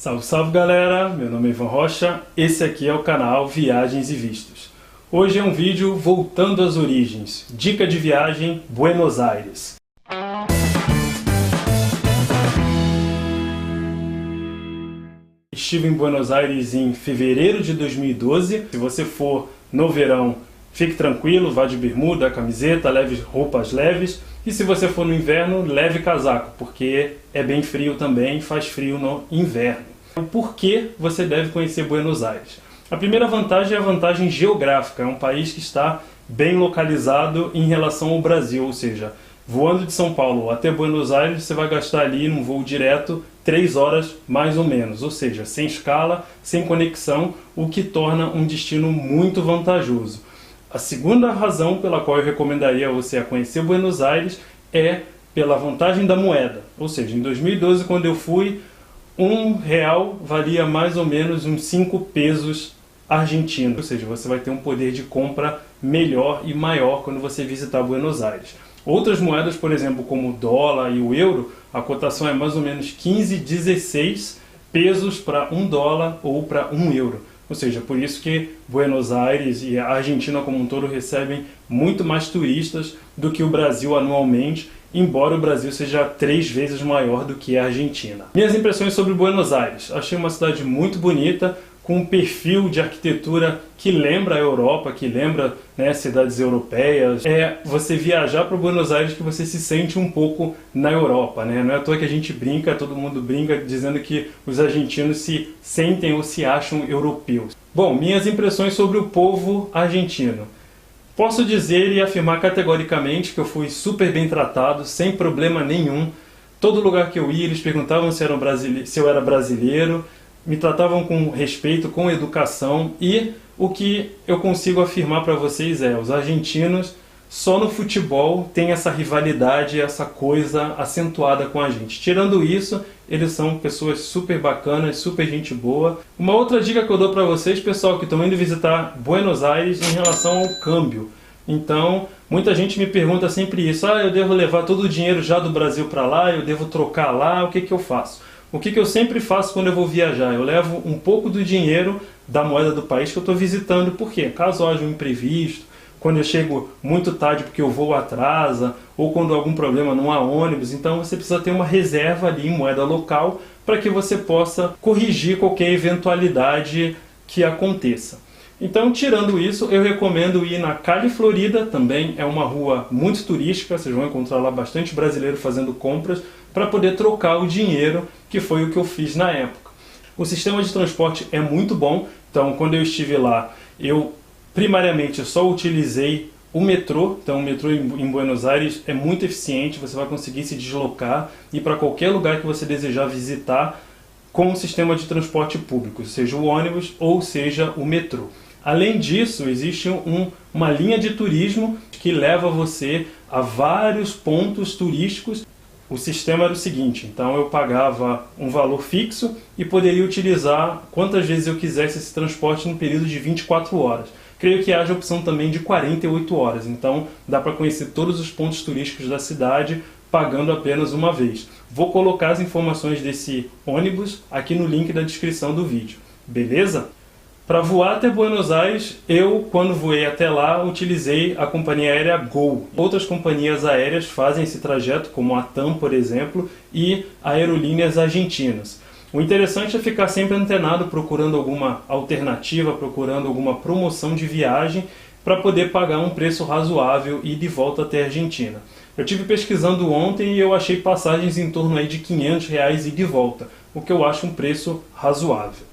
Salve, salve galera, meu nome é Ivan Rocha, esse aqui é o canal Viagens e Vistos. Hoje é um vídeo voltando às origens, dica de viagem Buenos Aires. Estive em Buenos Aires em fevereiro de 2012, se você for no verão, fique tranquilo, vá de bermuda, camiseta, leve roupas leves. E se você for no inverno, leve casaco, porque é bem frio também, faz frio no inverno. Por que você deve conhecer Buenos Aires? A primeira vantagem é a vantagem geográfica, é um país que está bem localizado em relação ao Brasil, ou seja, voando de São Paulo até Buenos Aires, você vai gastar ali num voo direto 3 horas mais ou menos, ou seja, sem escala, sem conexão, o que torna um destino muito vantajoso. A segunda razão pela qual eu recomendaria você a conhecer Buenos Aires é pela vantagem da moeda. Ou seja, em 2012, quando eu fui, R$1 valia mais ou menos uns 5 pesos argentinos. Ou seja, você vai ter um poder de compra melhor e maior quando você visitar Buenos Aires. Outras moedas, por exemplo, como o dólar e o euro, a cotação é mais ou menos 15, 16 pesos para $1 ou para €1. Ou seja, por isso que Buenos Aires e a Argentina como um todo recebem muito mais turistas do que o Brasil anualmente, embora o Brasil seja 3 vezes maior do que a Argentina. Minhas impressões sobre Buenos Aires. Achei uma cidade muito bonita, com um perfil de arquitetura que lembra a Europa, que lembra, cidades europeias. É você viajar para Buenos Aires que você se sente um pouco na Europa, Não é à toa que a gente brinca, todo mundo brinca dizendo que os argentinos se sentem ou se acham europeus. Bom, minhas impressões sobre o povo argentino. Posso dizer e afirmar categoricamente que eu fui super bem tratado, sem problema nenhum. Todo lugar que eu ia, eles perguntavam se eu era brasileiro, me tratavam com respeito, com educação, e o que eu consigo afirmar para vocês é, os argentinos só no futebol tem essa rivalidade, essa coisa acentuada com a gente. Tirando isso, eles são pessoas super bacanas, super gente boa. Uma outra dica que eu dou para vocês, pessoal, que estão indo visitar Buenos Aires, em relação ao câmbio. Então, muita gente me pergunta sempre isso, eu devo levar todo o dinheiro já do Brasil para lá, eu devo trocar lá, o que eu faço? O que eu sempre faço quando eu vou viajar? Eu levo um pouco do dinheiro da moeda do país que eu estou visitando. Por quê? Caso haja um imprevisto, quando eu chego muito tarde porque o voo atrasa, ou quando há algum problema não há ônibus, então você precisa ter uma reserva ali em moeda local para que você possa corrigir qualquer eventualidade que aconteça. Então, tirando isso, eu recomendo ir na Cali Florida, também é uma rua muito turística, vocês vão encontrar lá bastante brasileiro fazendo compras, para poder trocar o dinheiro, que foi o que eu fiz na época. O sistema de transporte é muito bom, então quando eu estive lá, eu primariamente só utilizei o metrô, então o metrô em Buenos Aires é muito eficiente, você vai conseguir se deslocar e para qualquer lugar que você desejar visitar com o sistema de transporte público, seja o ônibus ou seja o metrô. Além disso, existe uma linha de turismo que leva você a vários pontos turísticos. O sistema era o seguinte, então eu pagava um valor fixo e poderia utilizar quantas vezes eu quisesse esse transporte no período de 24 horas. Creio que haja a opção também de 48 horas, então dá para conhecer todos os pontos turísticos da cidade pagando apenas uma vez. Vou colocar as informações desse ônibus aqui no link da descrição do vídeo, beleza? Para voar até Buenos Aires, eu, quando voei até lá, utilizei a companhia aérea Gol. Outras companhias aéreas fazem esse trajeto, como a TAM, por exemplo, e aerolíneas argentinas. O interessante é ficar sempre antenado, procurando alguma alternativa, procurando alguma promoção de viagem, para poder pagar um preço razoável e ir de volta até a Argentina. Eu estive pesquisando ontem e eu achei passagens em torno aí de R$500 e de volta, o que eu acho um preço razoável.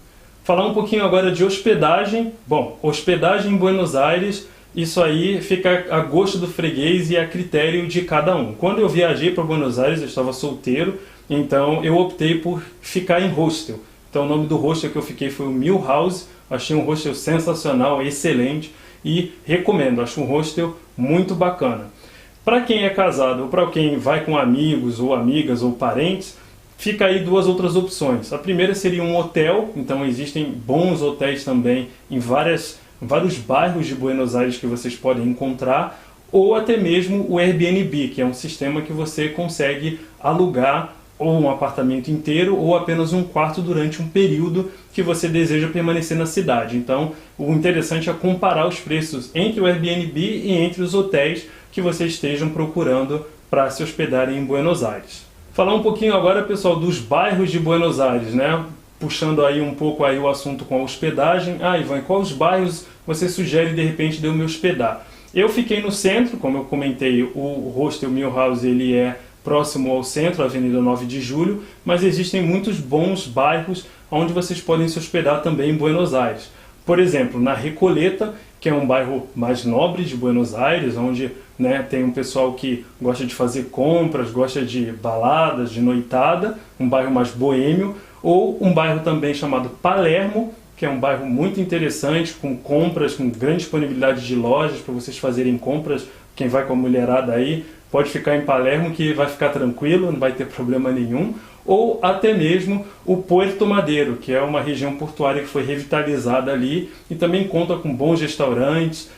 Falar um pouquinho agora de hospedagem. Bom, hospedagem em Buenos Aires, isso aí fica a gosto do freguês e a critério de cada um. Quando eu viajei para Buenos Aires, eu estava solteiro, então eu optei por ficar em hostel. Então o nome do hostel que eu fiquei foi o Milhouse, achei um hostel sensacional, excelente e recomendo, acho um hostel muito bacana. Para quem é casado ou para quem vai com amigos ou amigas ou parentes, fica aí duas outras opções. A primeira seria um hotel, então existem bons hotéis também em vários bairros de Buenos Aires que vocês podem encontrar, ou até mesmo o Airbnb, que é um sistema que você consegue alugar ou um apartamento inteiro ou apenas um quarto durante um período que você deseja permanecer na cidade. Então, o interessante é comparar os preços entre o Airbnb e entre os hotéis que vocês estejam procurando para se hospedarem em Buenos Aires. Falar um pouquinho agora, pessoal, dos bairros de Buenos Aires, né? Puxando aí um pouco aí o assunto com a hospedagem. Ivan, quais bairros você sugere de repente de eu me hospedar? Eu fiquei no centro, como eu comentei, o Hostel Milhouse ele é próximo ao centro, Avenida 9 de Julho, mas existem muitos bons bairros onde vocês podem se hospedar também em Buenos Aires. Por exemplo, na Recoleta, que é um bairro mais nobre de Buenos Aires, onde tem um pessoal que gosta de fazer compras, gosta de baladas, de noitada, um bairro mais boêmio, ou um bairro também chamado Palermo, que é um bairro muito interessante, com compras, com grande disponibilidade de lojas para vocês fazerem compras. Quem vai com a mulherada aí pode ficar em Palermo que vai ficar tranquilo, não vai ter problema nenhum. Ou até mesmo o Puerto Madero, que é uma região portuária que foi revitalizada ali e também conta com bons restaurantes,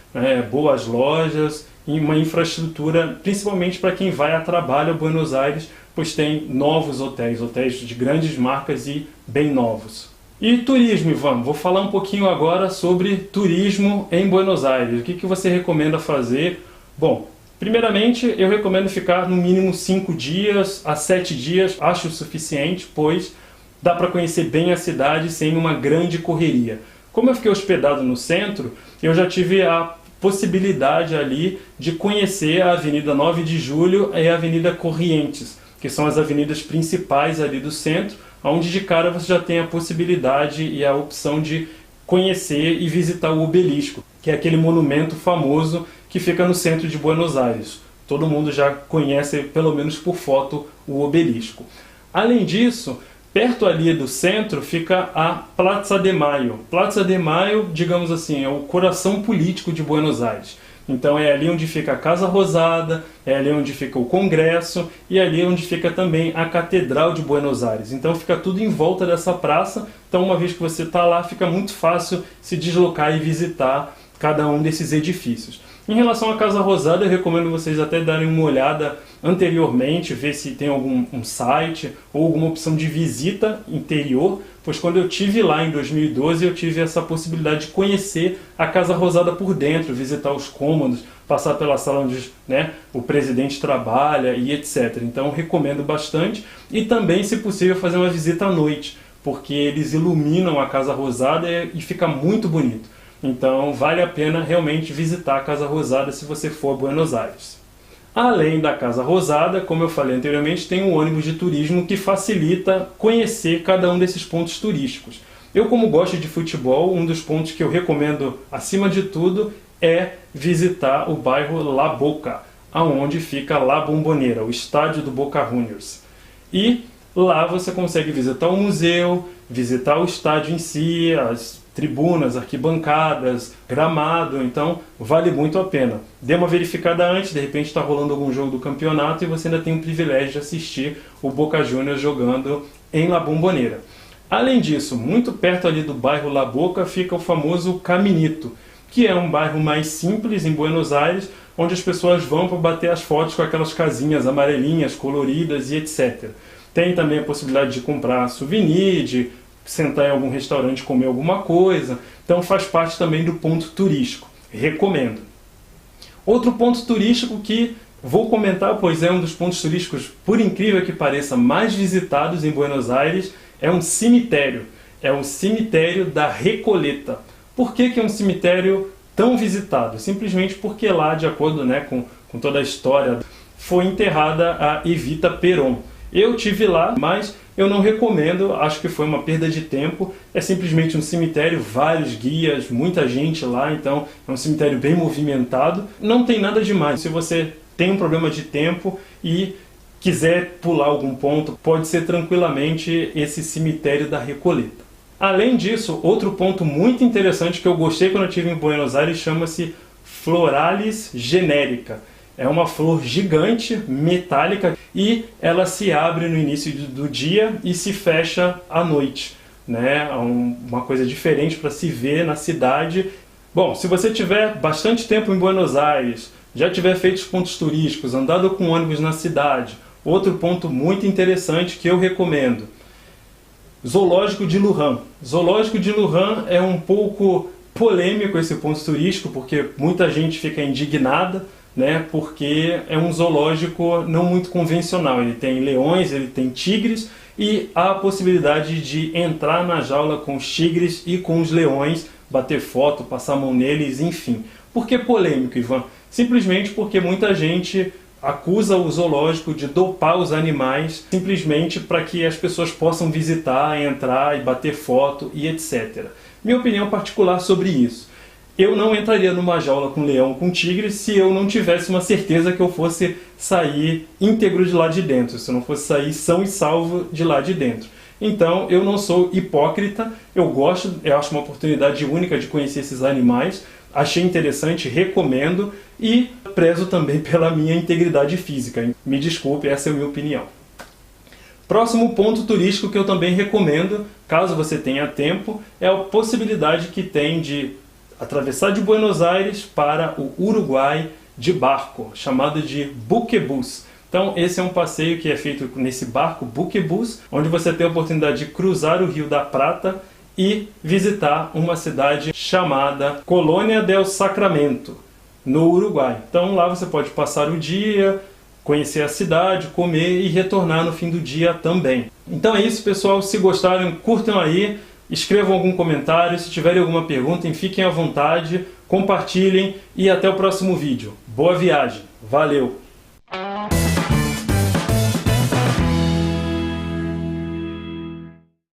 boas lojas e uma infraestrutura, principalmente para quem vai a trabalho a Buenos Aires, pois tem novos hotéis de grandes marcas e bem novos. E turismo, Ivan, vou falar um pouquinho agora sobre turismo em Buenos Aires. O que você recomenda fazer? Bom, primeiramente eu recomendo ficar no mínimo 5 dias a 7 dias, acho o suficiente, pois dá para conhecer bem a cidade sem uma grande correria. Como eu fiquei hospedado no centro, eu já tive a possibilidade ali de conhecer a Avenida 9 de Julho e a Avenida Corrientes, que são as avenidas principais ali do centro, onde de cara você já tem a possibilidade e a opção de conhecer e visitar o Obelisco, que é aquele monumento famoso que fica no centro de Buenos Aires. Todo mundo já conhece, pelo menos por foto, o Obelisco. Além disso, perto ali do centro fica a Plaza de Mayo. Plaza de Mayo, digamos assim, é o coração político de Buenos Aires. Então é ali onde fica a Casa Rosada, é ali onde fica o Congresso e é ali onde fica também a Catedral de Buenos Aires. Então fica tudo em volta dessa praça. Então uma vez que você está lá, fica muito fácil se deslocar e visitar cada um desses edifícios. Em relação à Casa Rosada, eu recomendo vocês até darem uma olhada anteriormente, ver se tem algum site ou alguma opção de visita interior, pois quando eu estive lá em 2012, eu tive essa possibilidade de conhecer a Casa Rosada por dentro, visitar os cômodos, passar pela sala onde o presidente trabalha e etc. Então recomendo bastante e também, se possível, fazer uma visita à noite, porque eles iluminam a Casa Rosada e fica muito bonito. Então vale a pena realmente visitar a Casa Rosada se você for a Buenos Aires. Além da Casa Rosada, como eu falei anteriormente, tem um ônibus de turismo que facilita conhecer cada um desses pontos turísticos. Eu, como gosto de futebol, um dos pontos que eu recomendo acima de tudo é visitar o bairro La Boca, aonde fica La Bombonera, o estádio do Boca Juniors. E lá você consegue visitar o museu, visitar o estádio em si, as tribunas, arquibancadas, gramado, então vale muito a pena. Dê uma verificada antes, de repente está rolando algum jogo do campeonato e você ainda tem o privilégio de assistir o Boca Juniors jogando em La Bombonera. Além disso, muito perto ali do bairro La Boca fica o famoso Caminito, que é um bairro mais simples em Buenos Aires, onde as pessoas vão para bater as fotos com aquelas casinhas amarelinhas, coloridas e etc. Tem também a possibilidade de comprar souvenir, de sentar em algum restaurante e comer alguma coisa. Então faz parte também do ponto turístico. Recomendo. Outro ponto turístico que vou comentar, pois é um dos pontos turísticos, por incrível que pareça, mais visitados em Buenos Aires, é um cemitério. É o cemitério da Recoleta. Por que é um cemitério tão visitado? Simplesmente porque lá, de acordo com toda a história, foi enterrada a Evita Peron. Eu tive lá, mas eu não recomendo, acho que foi uma perda de tempo. É simplesmente um cemitério, vários guias, muita gente lá, então é um cemitério bem movimentado. Não tem nada demais. Se você tem um problema de tempo e quiser pular algum ponto, pode ser tranquilamente esse cemitério da Recoleta. Além disso, outro ponto muito interessante que eu gostei quando eu estive em Buenos Aires chama-se Floralis genérica. É uma flor gigante, metálica, e ela se abre no início do dia e se fecha à noite. Uma coisa diferente para se ver na cidade. Bom, se você tiver bastante tempo em Buenos Aires, já tiver feito os pontos turísticos, andado com ônibus na cidade, Outro ponto muito interessante que eu recomendo: Zoológico de Lujan. Zoológico de Lujan é um pouco polêmico esse ponto turístico, porque muita gente fica indignada, né, porque é um zoológico não muito convencional. Ele tem leões, ele tem tigres, e há a possibilidade de entrar na jaula com os tigres e com os leões, bater foto, passar a mão neles, enfim. Por que polêmico, Ivan? Simplesmente porque muita gente acusa o zoológico de dopar os animais simplesmente para que as pessoas possam visitar, entrar e bater foto e etc. Minha opinião particular sobre isso: eu não entraria numa jaula com leão ou com tigre se eu não tivesse uma certeza que eu fosse sair íntegro de lá de dentro, se eu não fosse sair são e salvo de lá de dentro. Então, eu não sou hipócrita, eu acho uma oportunidade única de conhecer esses animais, achei interessante, recomendo e prezo também pela minha integridade física. Me desculpe, essa é a minha opinião. Próximo ponto turístico que eu também recomendo, caso você tenha tempo, é a possibilidade que tem de atravessar de Buenos Aires para o Uruguai de barco, chamado de buquebus. Então esse é um passeio que é feito nesse barco buquebus, onde você tem a oportunidade de cruzar o Rio da Prata e visitar uma cidade chamada Colônia del Sacramento, no Uruguai. Então lá você pode passar o dia, conhecer a cidade, comer e retornar no fim do dia também. Então é isso, pessoal. Se gostaram, curtam aí, escrevam algum comentário, se tiverem alguma pergunta, fiquem à vontade, compartilhem e até o próximo vídeo. Boa viagem! Valeu!